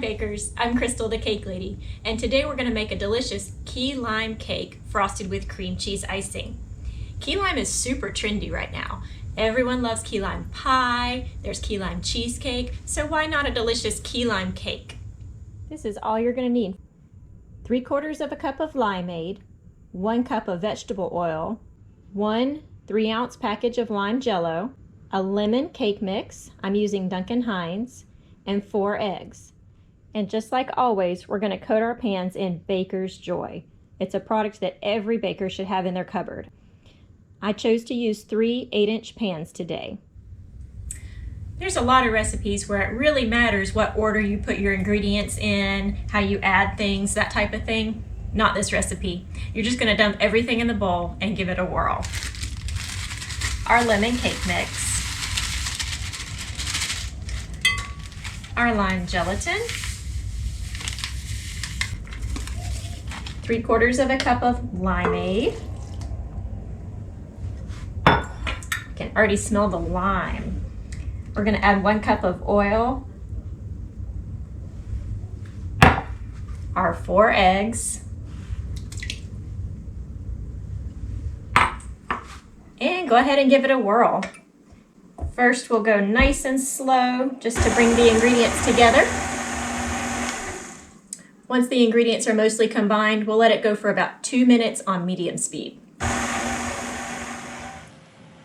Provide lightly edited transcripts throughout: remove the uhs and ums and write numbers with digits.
bakers, I'm Crystal the Cake Lady, and today we're going to make a delicious key lime cake frosted with cream cheese icing. Key lime is super trendy right now. Everyone loves key lime pie, there's key lime cheesecake, so why not a delicious key lime cake? This is all you're going to need. 3/4 of a cup of limeade, 1 cup of vegetable oil, 1 3-ounce package of lime jello, a lemon cake mix, I'm using Duncan Hines, and 4 eggs. And just like always, we're going to coat our pans in Baker's Joy. It's a product that every baker should have in their cupboard. I chose to use 3 8-inch pans today. There's a lot of recipes where it really matters what order you put your ingredients in, how you add things, that type of thing. Not this recipe. You're just going to dump everything in the bowl and give it a whirl. Our lemon cake mix, our lime gelatin, 3/4 of a cup of limeade. You can already smell the lime. We're going to add 1 cup of oil, our 4 eggs, and go ahead and give it a whirl. First, we'll go nice and slow just to bring the ingredients together. Once the ingredients are mostly combined, we'll let it go for about 2 minutes on medium speed.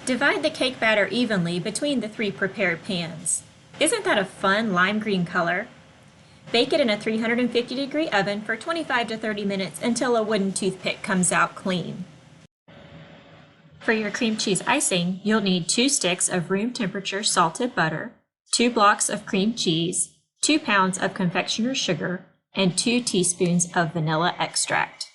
Divide the cake batter evenly between the 3 prepared pans. Isn't that a fun lime green color? Bake it in a 350-degree oven for 25 to 30 minutes until a wooden toothpick comes out clean. For your cream cheese icing, you'll need 2 sticks of room temperature salted butter, 2 blocks of cream cheese, 2 pounds of confectioner's sugar, and 2 teaspoons of vanilla extract.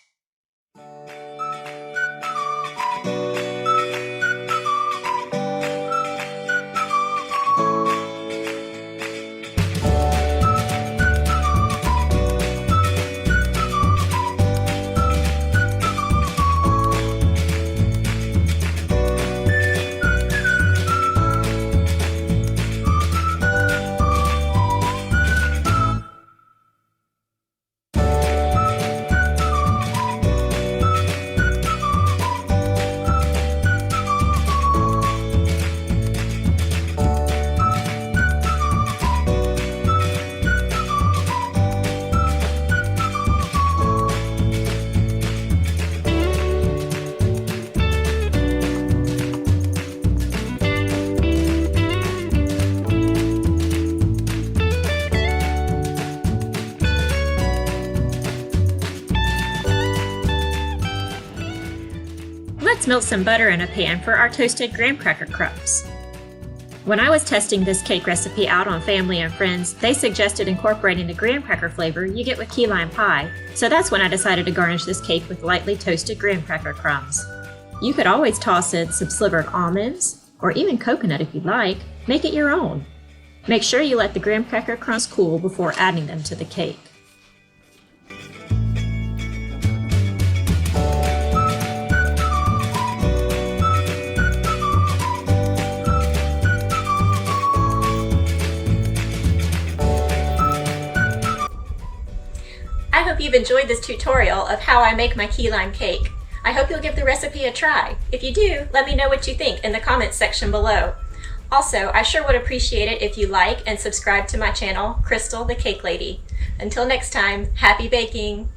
Let's melt some butter in a pan for our toasted graham cracker crumbs. When I was testing this cake recipe out on family and friends, they suggested incorporating the graham cracker flavor you get with key lime pie, so that's when I decided to garnish this cake with lightly toasted graham cracker crumbs. You could always toss in some slivered almonds, or even coconut if you'd like. Make it your own. Make sure you let the graham cracker crumbs cool before adding them to the cake. I hope you've enjoyed this tutorial of how I make my key lime cake. I hope you'll give the recipe a try. If you do, let me know what you think in the comments section below. Also, I sure would appreciate it if you like and subscribe to my channel, Crystal the Cake Lady. Until next time, happy baking!